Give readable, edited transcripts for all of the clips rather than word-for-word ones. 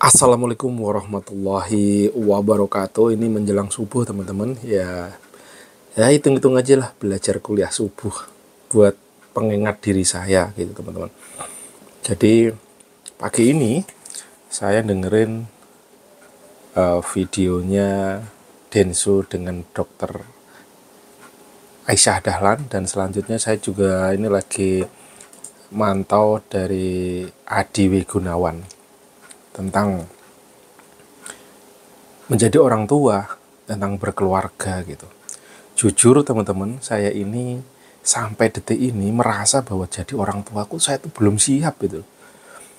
Assalamualaikum warahmatullahi wabarakatuh. Ini menjelang subuh teman-teman. Ya hitung-hitung aja lah belajar kuliah subuh buat pengingat diri saya gitu teman-teman. Jadi pagi ini saya dengerin videonya Denso dengan dokter Aisyah Dahlan, dan selanjutnya saya juga ini lagi mantau dari Adi W. Gunawan tentang menjadi orang tua, tentang berkeluarga gitu. Jujur teman-teman, saya ini sampai detik ini merasa bahwa jadi orang tuaku saya tuh belum siap gitu.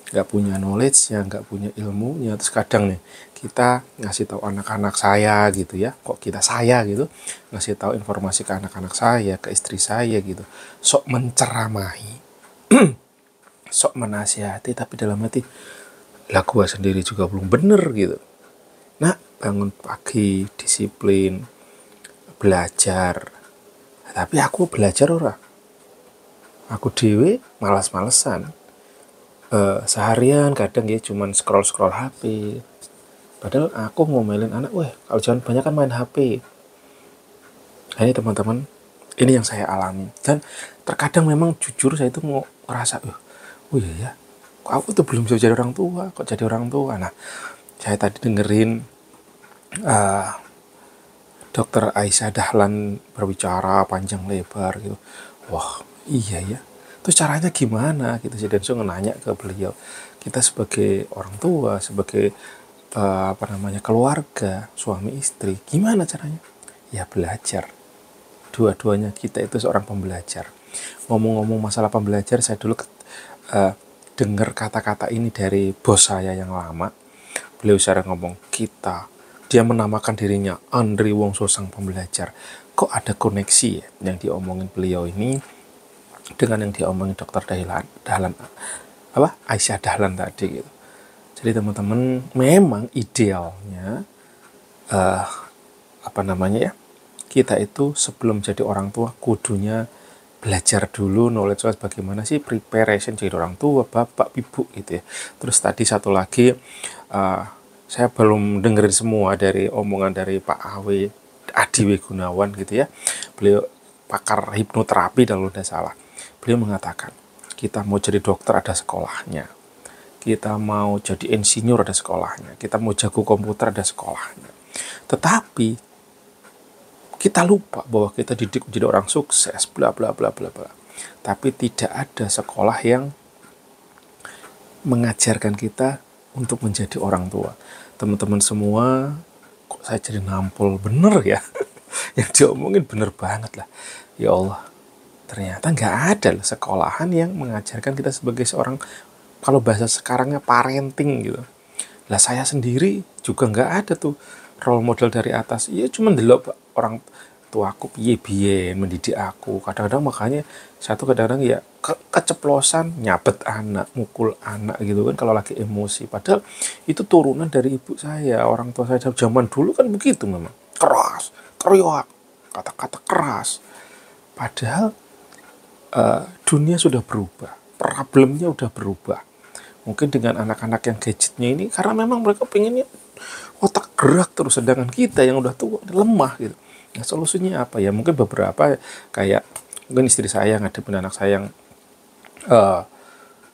Nggak punya knowledge-nya, nggak punya ilmunya. Terus kadang nih kita ngasih tahu anak-anak saya gitu ya, kok saya gitu ngasih tahu informasi ke anak-anak saya, ke istri saya gitu, sok menceramahi, sok menasihati, tapi dalam hati lah gua sendiri juga belum bener gitu. Nah, bangun pagi, disiplin, belajar. Tapi aku belajar ora. Aku dewe malas-malesan. Seharian kadang ya cuman scroll-scroll HP. Padahal aku ngomelin anak, weh kalau jangan banyak kan main HP. Nah, ini teman-teman, ini yang saya alami. Dan terkadang memang jujur saya itu mau ngerasa, oh iya ya, kok aku tuh belum bisa jadi orang tua, kok jadi orang tua. Nah, saya tadi dengerin Dokter Aisyah Dahlan berbicara panjang lebar gitu. Wah, iya ya. Terus caranya gimana gitu sih? Dan saya nanya ke beliau. Kita sebagai orang tua, sebagai keluarga, suami istri, gimana caranya? Ya belajar. Dua-duanya kita itu seorang pembelajar. Ngomong-ngomong masalah pembelajar, saya dulu dengar kata-kata ini dari bos saya yang lama. Beliau sering ngomong dia menamakan dirinya Andri Wongso sang pembelajar. Kok ada koneksi ya yang diomongin beliau ini dengan yang diomongin dokter Dahlan Aisyah Dahlan tadi gitu. Jadi teman-teman, memang idealnya kita itu sebelum jadi orang tua kudunya belajar dulu knowledge bagaimana sih preparation jadi orang tua, bapak, ibu gitu ya. Terus tadi satu lagi, saya belum dengerin semua dari omongan dari Pak Adi W. Gunawan gitu ya. Beliau pakar hipnoterapi kalau tidak salah. Beliau mengatakan, kita mau jadi dokter ada sekolahnya. Kita mau jadi insinyur ada sekolahnya. Kita mau jago komputer ada sekolahnya. Tetapi kita lupa bahwa kita didik menjadi orang sukses, bla bla bla bla bla. Tapi tidak ada sekolah yang mengajarkan kita untuk menjadi orang tua. Teman-teman semua, kok saya jadi nampol bener ya? Yang diomongin bener banget lah. Ya Allah, ternyata nggak ada loh sekolahan yang mengajarkan kita sebagai seorang, kalau bahasa sekarangnya parenting gitu. Lah saya sendiri juga nggak ada tuh role model dari atas. Iya cuma delok orang tuaku piye-piye mendidik aku. Kadang-kadang makanya satu kadang-kadang ya keceplosan nyabet anak, mukul anak gitu kan kalau lagi emosi. Padahal itu turunan dari ibu saya, orang tua saya zaman dulu kan begitu memang. Keras, teriak, kata-kata keras. Padahal dunia sudah berubah, problemnya udah berubah. Mungkin dengan anak-anak yang gadgetnya ini, karena memang mereka pengennya otak gerak terus, sedangkan kita yang udah tua lemah gitu. Nah solusinya apa ya? Mungkin beberapa kayak mungkin istri saya ngadepin anak saya yang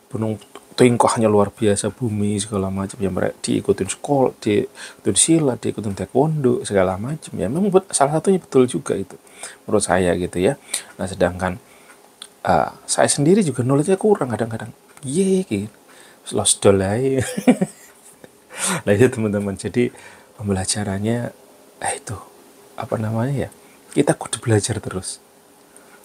penuh tingkahnya luar biasa, bumi segala macam ya, mereka diikutin sekolah, diikutin silat, diikutin taekwondo segala macam ya, memang salah satunya betul juga itu menurut saya gitu ya. Nah sedangkan saya sendiri juga knowledge-nya kurang kadang-kadang, gitu lost dolai. Nah itu teman-teman, jadi pembelajarannya itu kita kudu belajar terus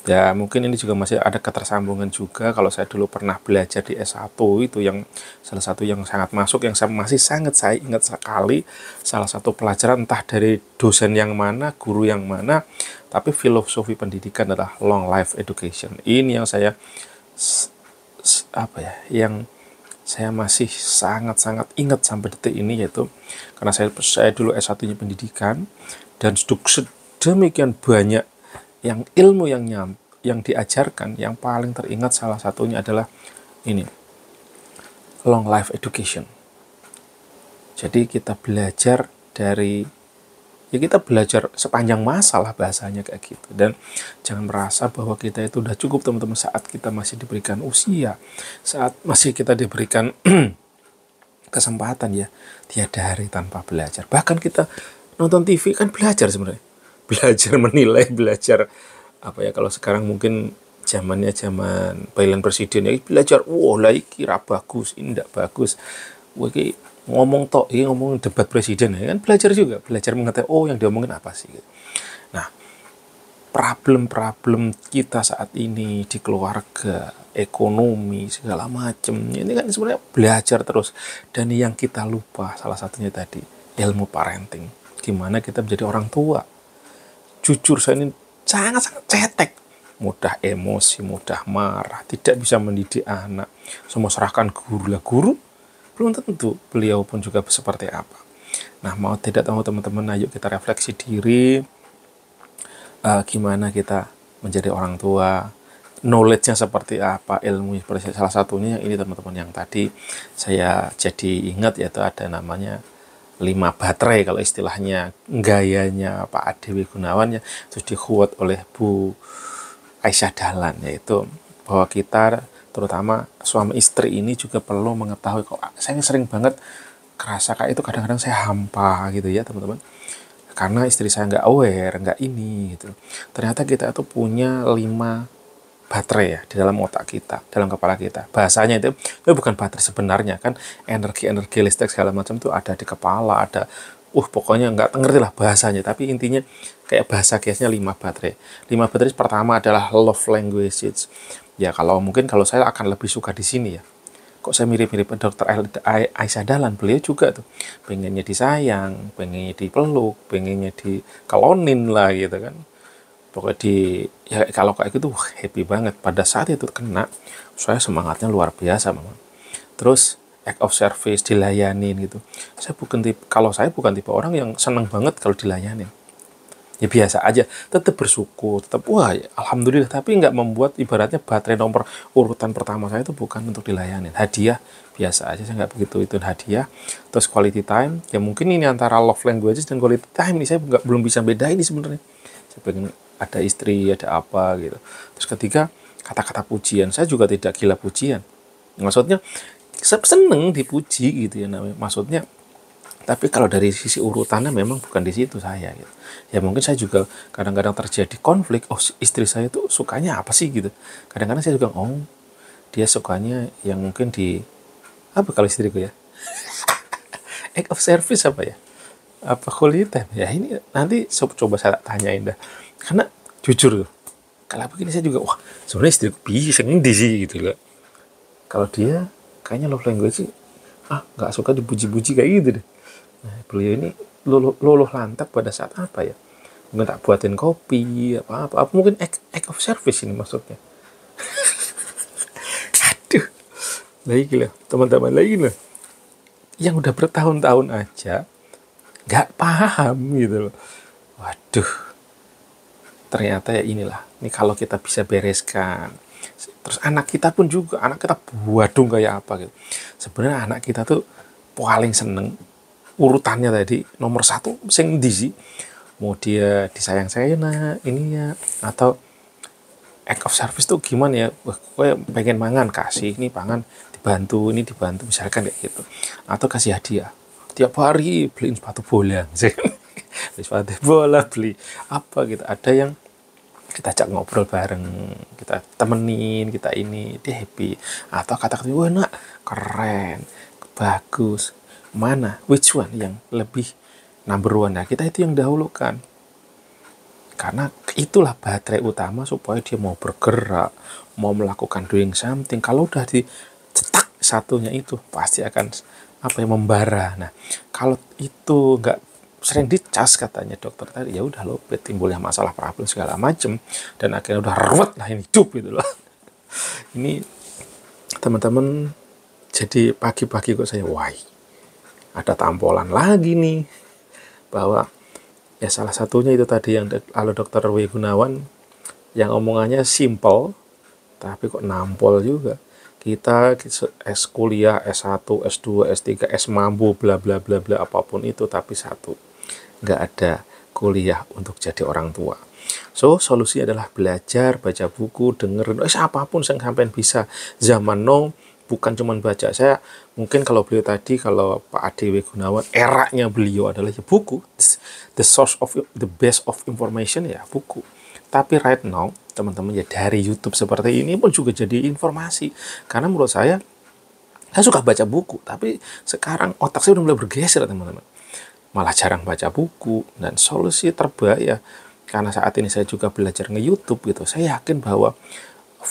ya. Mungkin ini juga masih ada ketersambungan juga. Kalau saya dulu pernah belajar di S1, itu yang salah satu yang sangat masuk, yang masih sangat saya ingat sekali, salah satu pelajaran entah dari dosen yang mana, guru yang mana, tapi filosofi pendidikan adalah long life education. Ini yang saya yang saya masih sangat-sangat ingat sampai detik ini, yaitu karena saya dulu S1-nya pendidikan, dan sedemikian banyak yang ilmu yang diajarkan, yang paling teringat salah satunya adalah ini, long life education. Jadi kita belajar dari, ya kita belajar sepanjang masa lah bahasanya kayak gitu. Dan jangan merasa bahwa kita itu udah cukup teman-teman, saat kita masih diberikan usia, saat masih kita diberikan kesempatan, ya tiada hari tanpa belajar. Bahkan kita nonton TV kan belajar sebenarnya. Belajar menilai, belajar apa ya, kalau sekarang mungkin zamannya zaman pemilihan presiden ya, belajar lah iki ra bagus, ini ndak bagus. Wah iki ngomong tok, ini ngomong debat presiden ya kan, belajar juga, belajar mengetahui yang diomongin apa sih gitu. Nah, problem-problem kita saat ini di keluarga, ekonomi, segala macam, ini kan sebenarnya belajar terus. Dan yang kita lupa salah satunya tadi, ilmu parenting. Gimana kita menjadi orang tua. Jujur saya ini sangat-sangat cetek. Mudah emosi, mudah marah, tidak bisa mendidik anak. Semua serahkan guru lah. Guru belum tentu beliau pun juga seperti apa. Nah, mau tidak tahu teman-teman, ayo kita refleksi diri, gimana kita menjadi orang tua, knowledge-nya seperti apa, ilmu seperti salah satunya ini teman-teman yang tadi saya jadi ingat, yaitu ada namanya 5 baterai kalau istilahnya gayanya Pak Adewi Gunawan ya, terus di-quote oleh Bu Aisyah Dahlan, yaitu bahwa kita terutama suami istri ini juga perlu mengetahui, kok saya sering banget kerasa kayak itu, kadang-kadang saya hampa gitu ya teman-teman, karena istri saya nggak aware, nggak ini gitu. Ternyata kita itu punya 5 baterai ya di dalam otak kita, dalam kepala kita. Bahasanya itu bukan baterai sebenarnya kan, energi-energi listrik segala macam itu ada di kepala, ada pokoknya nggak ngerti lah bahasanya, tapi intinya kayak bahasa case-nya 5 baterai. 5 baterai pertama adalah love languages. Ya kalau saya akan lebih suka di sini ya. Kok saya mirip-mirip dokter Aisyah Dahlan, beliau juga tuh pengennya disayang, pengennya dipeluk, pengennya dikelonin lah gitu kan. Pokoknya ya kalau kayak gitu happy banget. Pada saat itu kena, saya semangatnya luar biasa memang. Terus act of service, dilayanin gitu. Kalau saya bukan tipe orang yang senang banget kalau dilayanin. Ya biasa aja, tetap bersyukur, tetap ya, alhamdulillah, tapi nggak membuat ibaratnya baterai nomor urutan pertama saya itu bukan untuk dilayanin. Hadiah biasa aja, saya nggak begitu itu hadiah. Terus quality time, ya mungkin ini antara love languages dan quality time ini saya belum bisa bedain ini sebenarnya. Saya pengen ada istri, ada apa gitu. Terus ketiga, kata-kata pujian, saya juga tidak gila pujian. Maksudnya saya seneng dipuji gitu ya namanya. Maksudnya, tapi kalau dari sisi urutannya memang bukan di situ saya gitu. Ya mungkin saya juga kadang-kadang terjadi konflik, istri saya tuh sukanya apa sih gitu. Kadang-kadang saya juga dia sukanya yang mungkin di apa kalau istriku ya, act of service apa ya, apa quality time ya, ini nanti coba saya tanyain dah. Karena jujur kalau begini saya juga sebenarnya istriku bisa ngendi sih gitu loh. Kalau dia kayaknya love language sih nggak suka dipuji-puji kayak gitu deh. Nah, beliau ini luluh lantak pada saat apa ya? Mungkin tak buatin kopi, apa mungkin act of service ini maksudnya. Aduh, lagi lah teman-teman, lagi lah. Yang udah bertahun-tahun aja nggak paham gitu loh. Waduh, ternyata ya inilah. Ini kalau kita bisa bereskan. Terus anak kita pun juga, anak kita waduh kayak apa gitu. Sebenarnya anak kita tuh paling seneng urutannya tadi nomor 1 sing ndi sih, mau dia disayang-sayang ini ya, atau act of service tuh gimana ya, gue pengen mangan kasih ini pangan, dibantu misalkan kayak gitu, atau kasih hadiah tiap hari, beliin sepatu bola beli sepatu bola, beli apa gitu, ada yang kita ajak ngobrol bareng, kita temenin, kita ini, dia happy, atau kata-kata wah nak keren, bagus, mana, which one yang lebih number one. Nah, kita itu yang dahulukan. Karena itulah baterai utama supaya dia mau bergerak, mau melakukan doing something. Kalau udah dicetak satunya itu, pasti akan membara. Nah, kalau itu nggak sering dicas katanya dokter tadi, ya udah loh, timbulnya masalah problem segala macem, dan akhirnya udah ruwet lah ini hidup gitu loh. Ini teman-teman, jadi pagi-pagi kok saya ada tampolan lagi nih, bahwa ya salah satunya itu tadi yang lalu dokter W. Gunawan yang omongannya simple tapi kok nampol juga. Kita S kuliah, S1, S2, S3, S mambu, bla bla bla bla apapun itu, tapi satu, nggak ada kuliah untuk jadi orang tua. So, solusi adalah belajar, baca buku, dengerin, apapun yang sampai bisa. Zaman now, bukan cuma baca. Saya, mungkin kalau beliau tadi, kalau Pak Ade W. Gunawan, eranya beliau adalah ya buku. The source of, the best of information ya buku. Tapi right now, teman-teman ya dari YouTube seperti ini pun juga jadi informasi. Karena menurut saya suka baca buku, tapi sekarang otak saya udah mulai bergeser, teman-teman. Malah jarang baca buku, dan solusi terbaik ya, karena saat ini saya juga belajar nge-YouTube gitu, saya yakin bahwa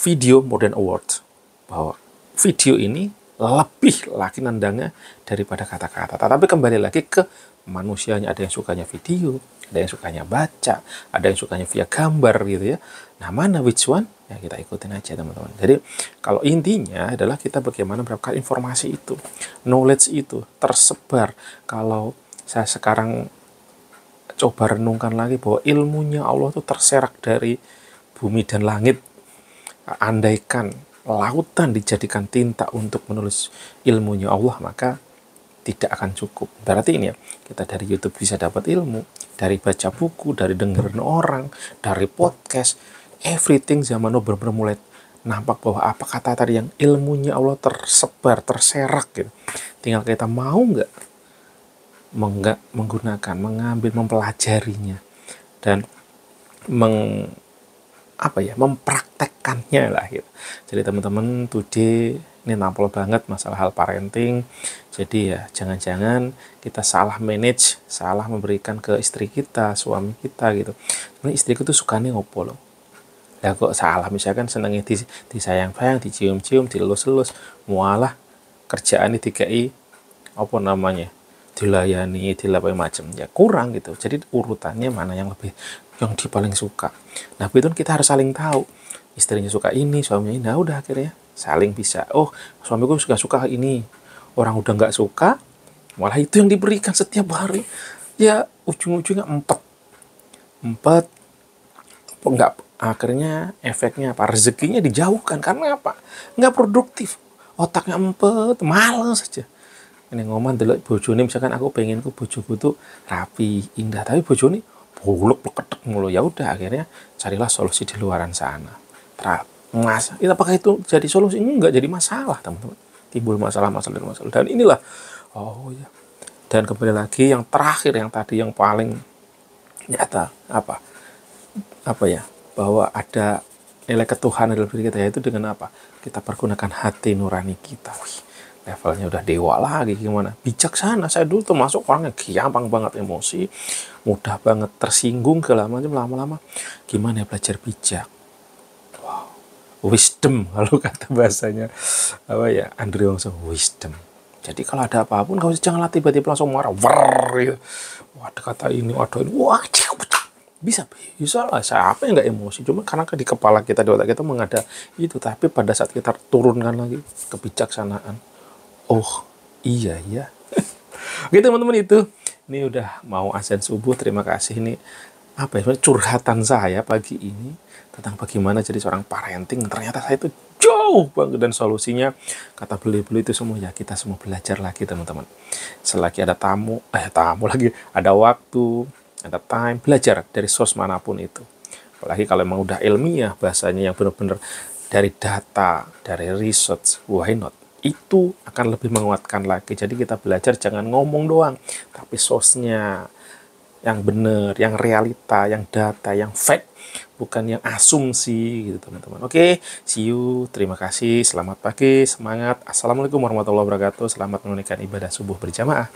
video more than a word, bahwa video ini lebih lagi nendangnya daripada kata-kata. Tapi kembali lagi ke manusianya, ada yang sukanya video, ada yang sukanya baca, ada yang sukanya via gambar gitu ya. Nah, mana which one? Ya kita ikutin aja, teman-teman. Jadi kalau intinya adalah kita bagaimana mendapatkan informasi itu, knowledge itu tersebar. Kalau saya sekarang coba renungkan lagi bahwa ilmunya Allah itu terserak dari bumi dan langit. Andaikan lautan dijadikan tinta untuk menulis ilmunya Allah, maka tidak akan cukup. Berarti ini ya, kita dari YouTube bisa dapat ilmu, dari baca buku, dari dengerin orang, dari podcast, everything zaman now benar-benar mulai nampak bahwa apa kata tadi yang ilmunya Allah tersebar, terserak gitu. Tinggal kita mau nggak menggunakan, mengambil, mempelajarinya, dan mempraktekkannya lah gitu. Jadi teman-teman, today ini nampol banget masalah hal parenting. Jadi ya jangan-jangan kita salah manage, salah memberikan ke istri kita, suami kita gitu. Ini istriku tuh sukanya ngopo loh. Lah kok salah, misalkan senengnya disayang-sayang, dicium-cium, dilus-lus, mualah kerjaan dikai apa namanya, dilayani, dilapai macam ya, kurang gitu. Jadi urutannya mana yang lebih, yang di paling suka. Nah itu kita harus saling tahu, istrinya suka ini, suaminya ini. Nah udah akhirnya saling bisa, oh suamiku suka ini, orang udah nggak suka, malah itu yang diberikan setiap hari. Ya ujung-ujungnya empat enggak, akhirnya efeknya apa, rezekinya dijauhkan. Karena apa? Nggak produktif, otaknya empet, males aja. Ini ngomong dulu bojone, misalkan aku pengen bojoku tuh rapi, indah, tapi bojone buluk pleketek mulu. Ya udah akhirnya carilah solusi di luaran sana. Mas, apakah itu jadi solusi? Enggak, jadi masalah, teman-teman. Timbul masalah. Dan inilah, oh ya. Dan kembali lagi yang terakhir, yang tadi yang paling nyata, apa ya, bahwa ada nilai ketuhanan dalam diri kita, yaitu dengan apa? Kita pergunakan hati nurani kita. Wih, levelnya udah dewa lagi, gimana? Bijaksana. Saya dulu tuh masuk orangnya gampang banget emosi, mudah banget tersinggung, lama-lama gimana ya belajar bijak. Wow, wisdom kalau kata bahasanya apa ya, Andrew Wongso, wisdom. Jadi kalau ada apapun, kau janganlah tiba-tiba langsung marah, gitu. Wah, ada kata ini, ada ini, wah, bisa lah. Siapa yang nggak emosi? Cuma karena di kepala kita, di otak kita mengada itu. Tapi pada saat kita turunkan lagi kebijaksanaan, oh iya ya. Oke teman-teman, itu ini udah mau azan subuh. Terima kasih, ini apa ya, curhatan saya pagi ini tentang bagaimana jadi seorang parenting. Ternyata saya itu jauh banget, dan solusinya kata beli-beli itu semua ya kita semua belajar lagi, teman-teman. Selagi ada tamu lagi, ada waktu, ada time, belajar dari source manapun itu. Apalagi kalau emang udah ilmiah bahasanya, yang benar-benar dari data, dari research, why not? Itu akan lebih menguatkan lagi. Jadi kita belajar jangan ngomong doang, tapi source-nya yang benar, yang realita, yang data, yang fact, bukan yang asumsi gitu, teman-teman. Oke, see you. Terima kasih. Selamat pagi, semangat. Assalamualaikum warahmatullahi wabarakatuh. Selamat menunaikan ibadah subuh berjamaah.